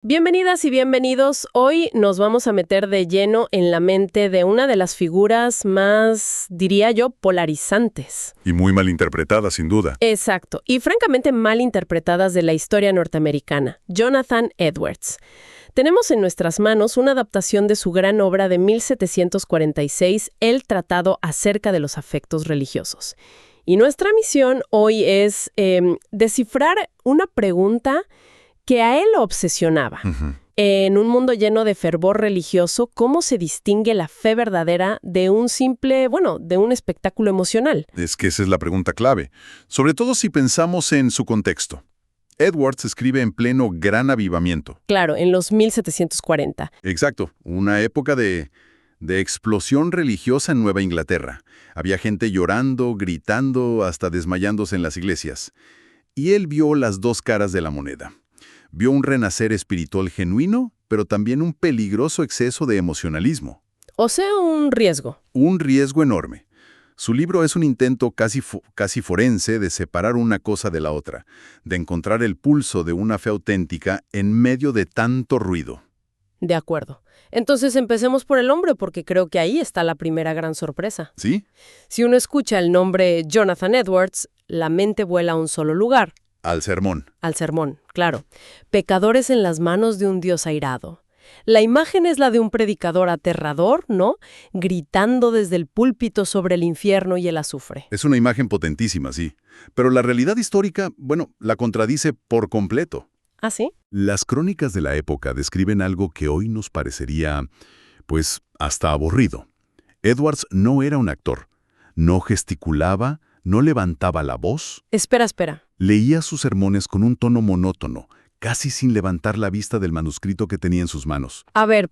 Bienvenidas y bienvenidos. Hoy nos vamos a meter de lleno en la mente de una de las figuras más, diría yo, polarizantes. Y muy mal interpretada, sin duda. Exacto, y francamente mal interpretadas de la historia norteamericana, Jonathan Edwards. Tenemos en nuestras manos una adaptación de su gran obra de 1746, El Tratado acerca de los afectos religiosos. Y nuestra misión hoy es descifrar una pregunta que a él lo obsesionaba. En un mundo lleno de fervor religioso, ¿cómo se distingue la fe verdadera de un simple, de un espectáculo emocional? Es que esa es la pregunta clave, sobre todo si pensamos en su contexto. Edwards escribe en pleno Gran Avivamiento. Claro, en los 1740. Exacto, una época de explosión religiosa en Nueva Inglaterra. Había gente llorando, gritando, hasta desmayándose en las iglesias. Y él vio las dos caras de la moneda. Vio un renacer espiritual genuino, pero también un peligroso exceso de emocionalismo. O sea, un riesgo. Un riesgo enorme. Su libro es un intento casi forense de separar una cosa de la otra, de encontrar el pulso de una fe auténtica en medio de tanto ruido. De acuerdo. Entonces empecemos por el hombre, porque creo que ahí está la primera gran sorpresa. ¿Sí? Si uno escucha el nombre Jonathan Edwards, la mente vuela a un solo lugar. Al sermón. Al sermón, claro. Pecadores en las manos de un Dios airado. La imagen es la de un predicador aterrador, ¿no? Gritando desde el púlpito sobre el infierno y el azufre. Es una imagen potentísima, sí. Pero la realidad histórica, la contradice por completo. ¿Ah, sí? Las crónicas de la época describen algo que hoy nos parecería, hasta aburrido. Edwards no era un actor. No gesticulaba, no levantaba la voz. Espera. Leía sus sermones con un tono monótono, casi sin levantar la vista del manuscrito que tenía en sus manos. A ver,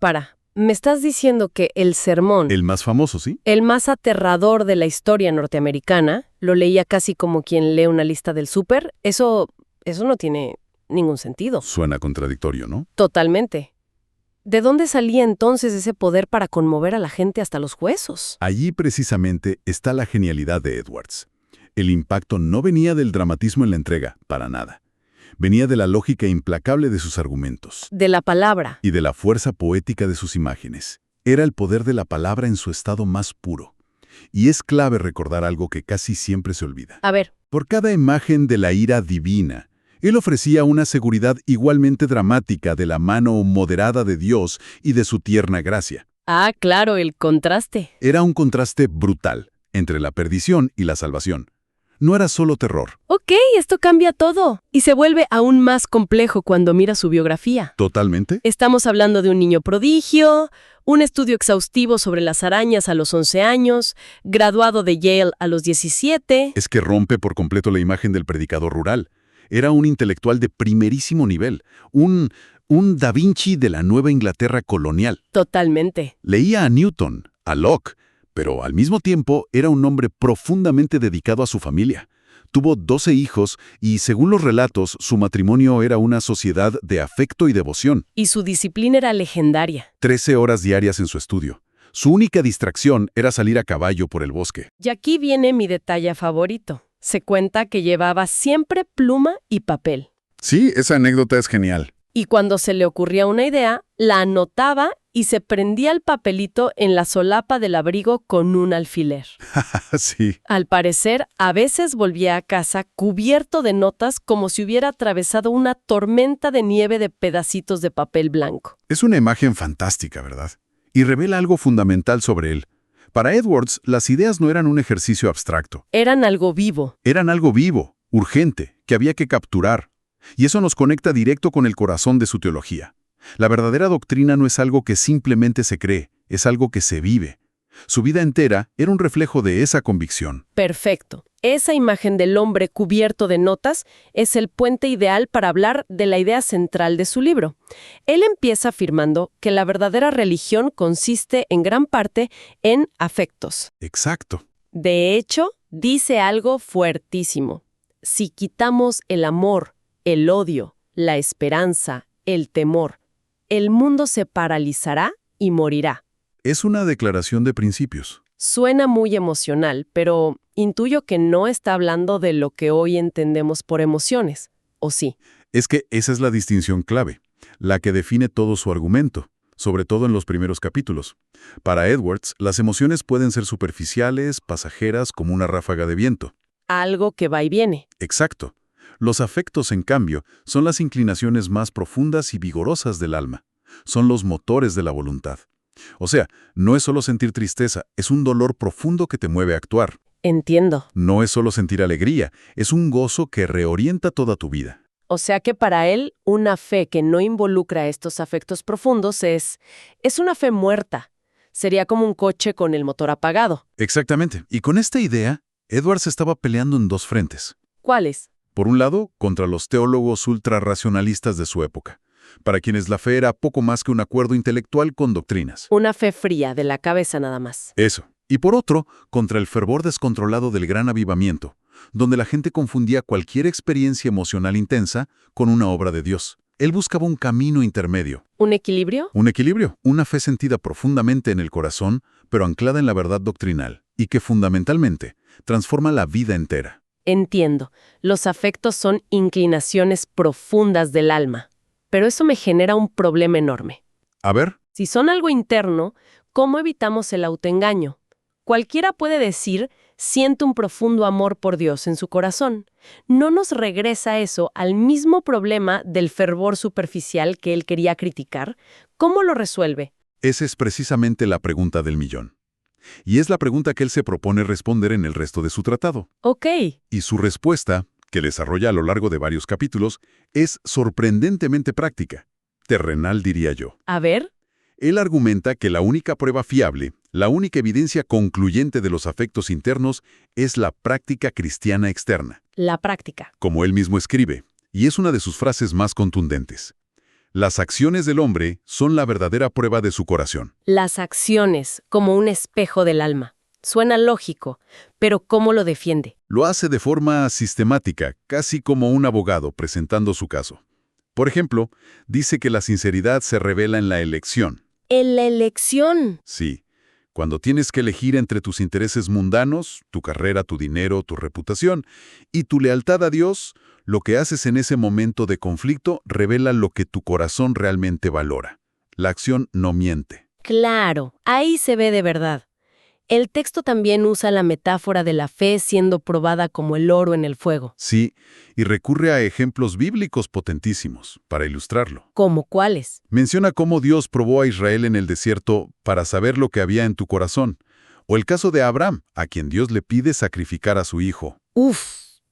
¿me estás diciendo que el sermón, El más famoso, ¿sí? el más aterrador de la historia norteamericana, lo leía casi como quien lee una lista del súper? Eso no tiene ningún sentido. Suena contradictorio, ¿no? Totalmente. ¿De dónde salía entonces ese poder para conmover a la gente hasta los huesos? Allí precisamente está la genialidad de Edwards. El impacto no venía del dramatismo en la entrega, para nada. Venía de la lógica implacable de sus argumentos. De la palabra. Y de la fuerza poética de sus imágenes. Era el poder de la palabra en su estado más puro. Y es clave recordar algo que casi siempre se olvida. A ver. Por cada imagen de la ira divina, él ofrecía una seguridad igualmente dramática de la mano moderada de Dios y de su tierna gracia. Ah, claro, el contraste. Era un contraste brutal entre la perdición y la salvación. No era solo terror. Ok, esto cambia todo. Y se vuelve aún más complejo cuando mira su biografía. ¿Totalmente? Estamos hablando de un niño prodigio, un estudio exhaustivo sobre las arañas a los 11 años, graduado de Yale a los 17. Es que rompe por completo la imagen del predicador rural. Era un intelectual de primerísimo nivel, un Da Vinci de la Nueva Inglaterra colonial. Totalmente. Leía a Newton, a Locke, pero al mismo tiempo era un hombre profundamente dedicado a su familia. Tuvo 12 hijos y, según los relatos, su matrimonio era una sociedad de afecto y devoción. Y su disciplina era legendaria. 13 horas diarias en su estudio. Su única distracción era salir a caballo por el bosque. Y aquí viene mi detalle favorito. Se cuenta que llevaba siempre pluma y papel. Sí, esa anécdota es genial. Y cuando se le ocurría una idea, la anotaba y se prendía el papelito en la solapa del abrigo con un alfiler. Sí. Al parecer, a veces volvía a casa cubierto de notas como si hubiera atravesado una tormenta de nieve de pedacitos de papel blanco. Es una imagen fantástica, ¿verdad? Y revela algo fundamental sobre él. Para Edwards, las ideas no eran un ejercicio abstracto. Eran algo vivo. Eran algo vivo, urgente, que había que capturar. Y eso nos conecta directo con el corazón de su teología. La verdadera doctrina no es algo que simplemente se cree, es algo que se vive. Su vida entera era un reflejo de esa convicción. Perfecto. Esa imagen del hombre cubierto de notas es el puente ideal para hablar de la idea central de su libro. Él empieza afirmando que la verdadera religión consiste en gran parte en afectos. Exacto. De hecho, dice algo fuertísimo. Si quitamos el amor, el odio, la esperanza, el temor, el mundo se paralizará y morirá. Es una declaración de principios. Suena muy emocional, pero intuyo que no está hablando de lo que hoy entendemos por emociones, ¿o sí? Es que esa es la distinción clave. la que define todo su argumento, sobre todo en los primeros capítulos. Para Edwards, las emociones pueden ser superficiales, pasajeras, como una ráfaga de viento. Algo que va y viene. Exacto. Los afectos, en cambio, son las inclinaciones más profundas y vigorosas del alma. Son los motores de la voluntad. O sea, no es solo sentir tristeza, es un dolor profundo que te mueve a actuar. Entiendo. No es solo sentir alegría, es un gozo que reorienta toda tu vida. O sea que para él, una fe que no involucra estos afectos profundos es una fe muerta. Sería como un coche con el motor apagado. Exactamente. Y con esta idea, Edwards estaba peleando en dos frentes. ¿Cuáles? Por un lado, contra los teólogos ultrarracionalistas de su época, para quienes la fe era poco más que un acuerdo intelectual con doctrinas. Una fe fría, de la cabeza nada más. Eso. Y por otro, contra el fervor descontrolado del gran avivamiento, donde la gente confundía cualquier experiencia emocional intensa con una obra de Dios. Él buscaba un camino intermedio. ¿Un equilibrio? Un equilibrio, una fe sentida profundamente en el corazón, pero anclada en la verdad doctrinal, y que fundamentalmente transforma la vida entera. Entiendo. Los afectos son inclinaciones profundas del alma. Pero eso me genera un problema enorme. A ver. Si son algo interno, ¿cómo evitamos el autoengaño? Cualquiera puede decir, siento un profundo amor por Dios en su corazón. ¿No nos regresa eso al mismo problema del fervor superficial que él quería criticar? ¿Cómo lo resuelve? Esa es precisamente la pregunta del millón. Y es la pregunta que él se propone responder en el resto de su tratado. Ok. Y su respuesta, que desarrolla a lo largo de varios capítulos, es sorprendentemente práctica. Terrenal, diría yo. A ver. Él argumenta que la única prueba fiable, la única evidencia concluyente de los afectos internos es la práctica cristiana externa. La práctica. Como él mismo escribe, y es una de sus frases más contundentes. Las acciones del hombre son la verdadera prueba de su corazón. Las acciones, como un espejo del alma. Suena lógico, pero ¿cómo lo defiende? Lo hace de forma sistemática, casi como un abogado presentando su caso. Por ejemplo, dice que la sinceridad se revela en la elección. ¿En la elección? Sí. Cuando tienes que elegir entre tus intereses mundanos, tu carrera, tu dinero, tu reputación, y tu lealtad a Dios, lo que haces en ese momento de conflicto revela lo que tu corazón realmente valora. La acción no miente. Claro, ahí se ve de verdad. El texto también usa la metáfora de la fe siendo probada como el oro en el fuego. Sí, y recurre a ejemplos bíblicos potentísimos para ilustrarlo. ¿Cómo cuáles? Menciona cómo Dios probó a Israel en el desierto para saber lo que había en tu corazón. O el caso de Abraham, a quien Dios le pide sacrificar a su hijo. ¡Uf!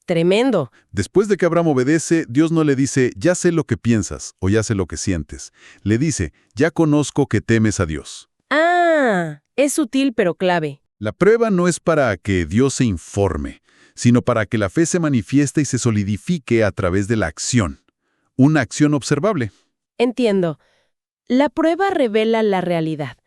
Tremendo. Después de que Abraham obedece, Dios no le dice, ya sé lo que piensas o ya sé lo que sientes. Le dice, ya conozco que temes a Dios. ¡Ah! Es sutil pero clave. La prueba no es para que Dios se informe, sino para que la fe se manifieste y se solidifique a través de la acción. Una acción observable. Entiendo. La prueba revela la realidad,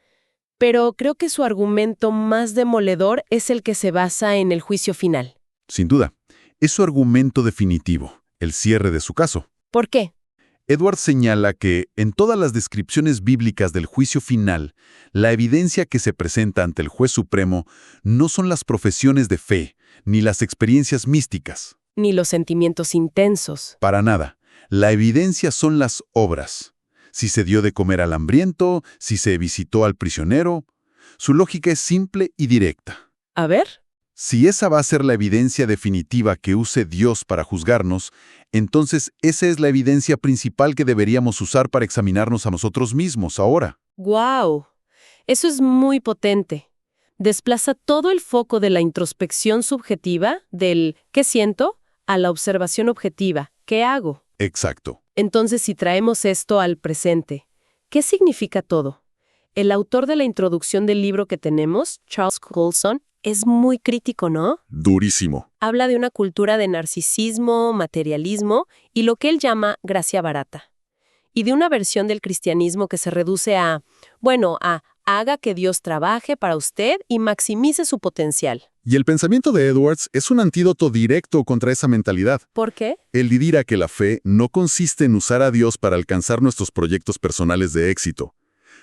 pero creo que su argumento más demoledor es el que se basa en el juicio final. Sin duda, es su argumento definitivo, el cierre de su caso. ¿Por qué? Edwards señala que, en todas las descripciones bíblicas del juicio final, la evidencia que se presenta ante el juez supremo no son las profesiones de fe, ni las experiencias místicas. Ni los sentimientos intensos. Para nada. La evidencia son las obras. Si se dio de comer al hambriento, si se visitó al prisionero. Su lógica es simple y directa. A ver. Si esa va a ser la evidencia definitiva que use Dios para juzgarnos, entonces esa es la evidencia principal que deberíamos usar para examinarnos a nosotros mismos ahora. ¡Guau! Eso es muy potente. Desplaza todo el foco de la introspección subjetiva, del ¿qué siento?, a la observación objetiva, ¿qué hago? Exacto. Entonces, si traemos esto al presente, ¿qué significa todo? El autor de la introducción del libro que tenemos, Charles Colson, es muy crítico, ¿no? Durísimo. Habla de una cultura de narcisismo, materialismo y lo que él llama gracia barata. Y de una versión del cristianismo que se reduce a haga que Dios trabaje para usted y maximice su potencial. Y el pensamiento de Edwards es un antídoto directo contra esa mentalidad. ¿Por qué? Él dirá que la fe no consiste en usar a Dios para alcanzar nuestros proyectos personales de éxito.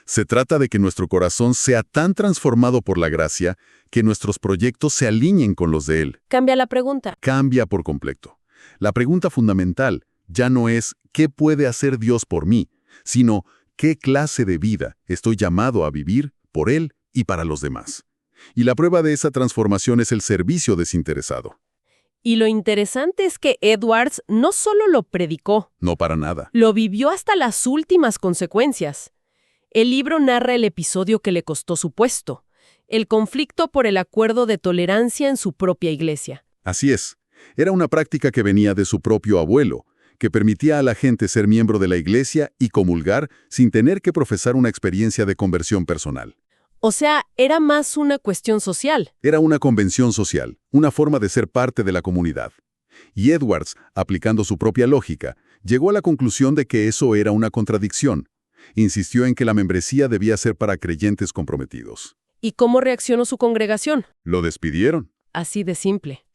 Se trata de que nuestro corazón sea tan transformado por la gracia que nuestros proyectos se alineen con los de Él. Cambia la pregunta. Cambia por completo. La pregunta fundamental ya no es ¿qué puede hacer Dios por mí?, sino qué clase de vida estoy llamado a vivir por Él y para los demás. Y la prueba de esa transformación es el servicio desinteresado. Y lo interesante es que Edwards no solo lo predicó, No para nada. lo vivió hasta las últimas consecuencias. El libro narra el episodio que le costó su puesto, el conflicto por el acuerdo de tolerancia en su propia iglesia. Así es. Era una práctica que venía de su propio abuelo, que permitía a la gente ser miembro de la iglesia y comulgar sin tener que profesar una experiencia de conversión personal. O sea, era más una cuestión social. Era una convención social, una forma de ser parte de la comunidad. Y Edwards, aplicando su propia lógica, llegó a la conclusión de que eso era una contradicción. Insistió en que la membresía debía ser para creyentes comprometidos. ¿Y cómo reaccionó su congregación? Lo despidieron. Así de simple.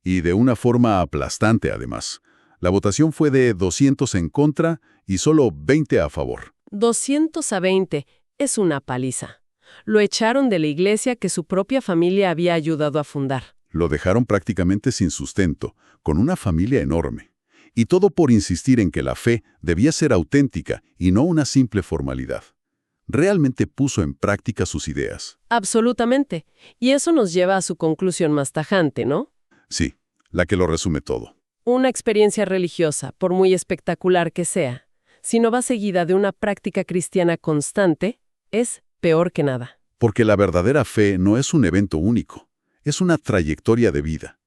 Y de una forma aplastante, además. La votación fue de 200 en contra y solo 20 a favor. 200-20 es una paliza. Lo echaron de la iglesia que su propia familia había ayudado a fundar. Lo dejaron prácticamente sin sustento, con una familia enorme. Y todo por insistir en que la fe debía ser auténtica y no una simple formalidad. Realmente puso en práctica sus ideas. Absolutamente. Y eso nos lleva a su conclusión más tajante, ¿no? Sí, la que lo resume todo. Una experiencia religiosa, por muy espectacular que sea, si no va seguida de una práctica cristiana constante, es peor que nada. Porque la verdadera fe no es un evento único, es una trayectoria de vida.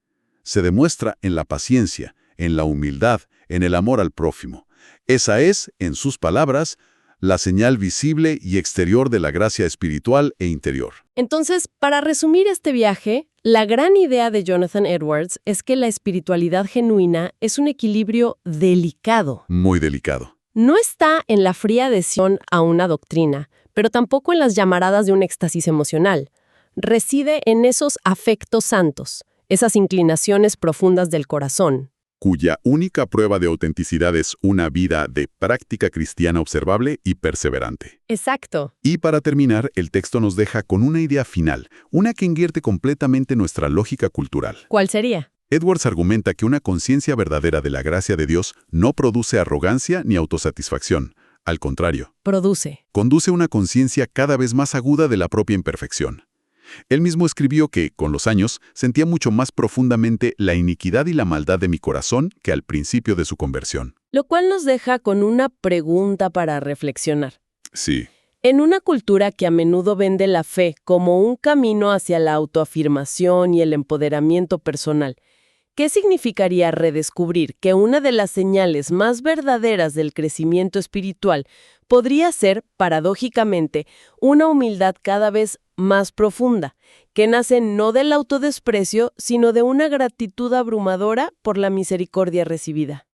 Se demuestra en la paciencia, en la humildad, en el amor al prójimo. Esa es, en sus palabras, la señal visible y exterior de la gracia espiritual e interior. Entonces, para resumir este viaje, la gran idea de Jonathan Edwards es que la espiritualidad genuina es un equilibrio delicado. Muy delicado. No está en la fría adhesión a una doctrina, pero tampoco en las llamaradas de un éxtasis emocional. Reside en esos afectos santos, esas inclinaciones profundas del corazón, Cuya única prueba de autenticidad es una vida de práctica cristiana observable y perseverante. Exacto. Y para terminar, el texto nos deja con una idea final, una que invierte completamente nuestra lógica cultural. ¿Cuál sería? Edwards argumenta que una conciencia verdadera de la gracia de Dios no produce arrogancia ni autosatisfacción. Al contrario, conduce a una conciencia cada vez más aguda de la propia imperfección. Él mismo escribió que, con los años, sentía mucho más profundamente la iniquidad y la maldad de mi corazón que al principio de su conversión. Lo cual nos deja con una pregunta para reflexionar. Sí. En una cultura que a menudo vende la fe como un camino hacia la autoafirmación y el empoderamiento personal, ¿qué significaría redescubrir que una de las señales más verdaderas del crecimiento espiritual podría ser, paradójicamente, una humildad cada vez más profunda, que nace no del autodesprecio, sino de una gratitud abrumadora por la misericordia recibida?